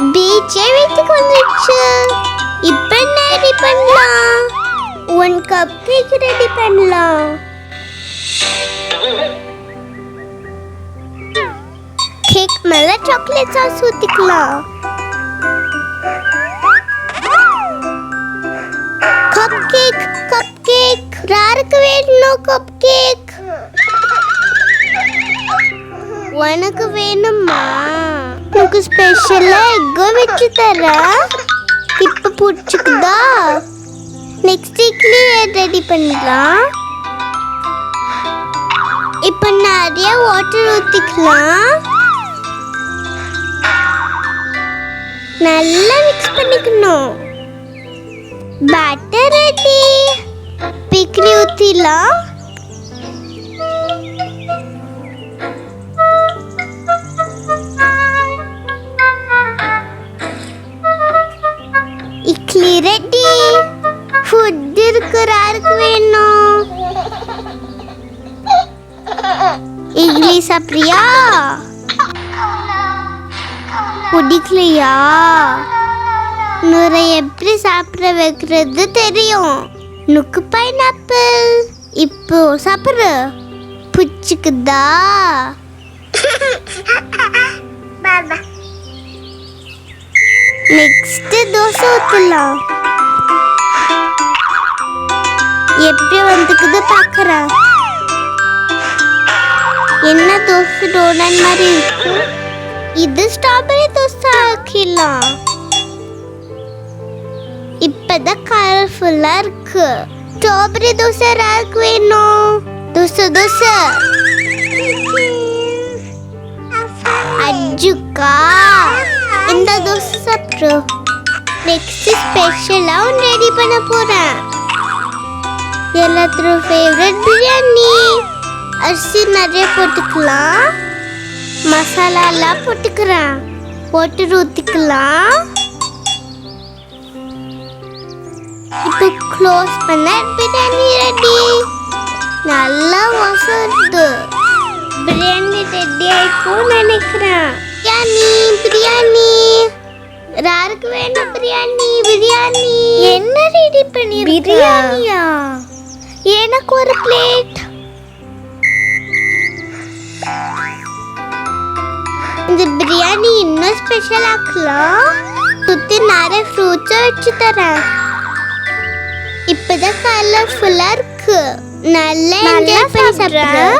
பீச்சே வீட்டுக்கு வந்துச்சு. இப்ப என்ன ரெடி பண்ணலாம்? ஒன் கப் கேக் ரெடி பண்ணலாம். கேக் மேல சாக்லேட் சாஸ் ஊத்திக்கலாம். கப் கேக் யாருக்கு வேணும்? கப் கேக் உனக்கு வேணுமா? உனக்கு ஸ்பெஷலா எக் வச்சு தரேன். இப்ப புடிச்சுக்குதா? நெக்ஸ்ட் வீக்லி ரெடி பண்ணலாம். இப்ப நிறைய வாட்டர் ஊத்திக்கலாம். நல்லா மிக்ஸ் பண்ணிக்கணும். Batter ready. பிக்ரி ஊத்திலாம். இட்லி ரெடி. ஃபுட் இருக்கு. யாருக்கு வேணும்? இட்லி சாப்பிட்றியா? பிடிக்கலையா? நூறை எப்படி சாப்பிட வைக்கிறது தெரியும். நுக்கு பைனாப்பிள். இப்போ சாப்பிட்ற பிடிச்சிக்குதா? நெக்ஸ்ட் தோசை ஊற்றலாம். எப்படி வந்துக்குது பார்க்குறேன். என்ன தோசை டோனட் மாதிரி இருக்கு. இது ஸ்ட்ராபெரி தோசை ஆக்கிடலாம். இப்பதான் கலர்ஃபுல்லா இருக்கு. ஸ்ட்ராபெரி தோசை யாருக்கு வேணும்? தோசை அஜுக்கா. இந்த தோசை சாப்பிடு. நெக்ஸ்ட் ஸ்பெஷலா ரெடி பண்ண போறேன். எல்லாத்தோட ஃபேவரட் பிரியாணி. அரிசி நிறைய போட்டுக்கலாம். மசாலாலாம் போட்டுக்கிறேன். போட்டு ஊற்றிக்கலாம். இப்போ க்ளோஸ் பண்ண பிரியாணி ரெடி. நல்லா வாசம் வருது. பிரியாணி ரெடி ஆயிக்கும் நினைக்கிறேன். பிரியாணி யாருக்கு வேணும்? பிரியாணி என்ன ரெடி பண்ணி? பிரியாணியா? எனக்கு ஒரு பிளேட். இந்த பிரியாணி இன்னும் ஸ்பெஷல் ஆக்கலாம். சுத்தி நிறைய ஃப்ரூட்ஸ் வச்சு தரேன். இப்பதான் கலர்ஃபுல்லா இருக்கு. நல்லா என்ஜாய் பண்ணி சாப்பிடுறேன்.